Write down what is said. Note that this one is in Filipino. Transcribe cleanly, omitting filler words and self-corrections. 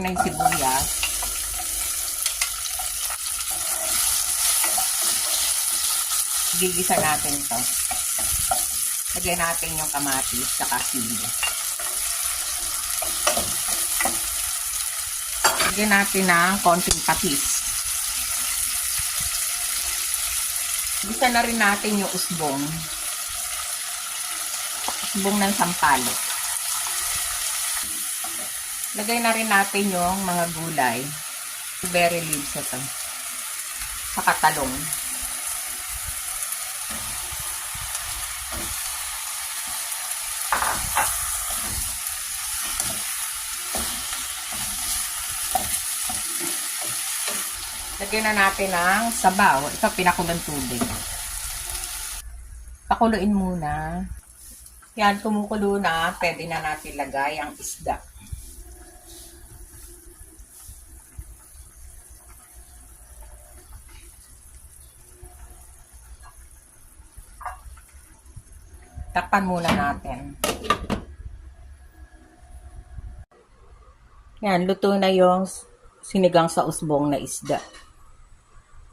na yung sibuyas. Gigisa natin ito. Lagyan natin yung kamatis saka sili. Lagyan natin ng konting patis. Gisa na rin natin yung usbong. Usbong ng sampalok. Lagay na rin natin yung mga gulay. Berry leaves ito. Saka talong. Lagyan na natin ng sabaw. Ito, pinakulang tubig. Pakuluin muna. Yan, kumukulo na. Pwede na natin lagay ang isda. Takpan muna natin. Yan, luto na yung sinigang sa usbong na isda.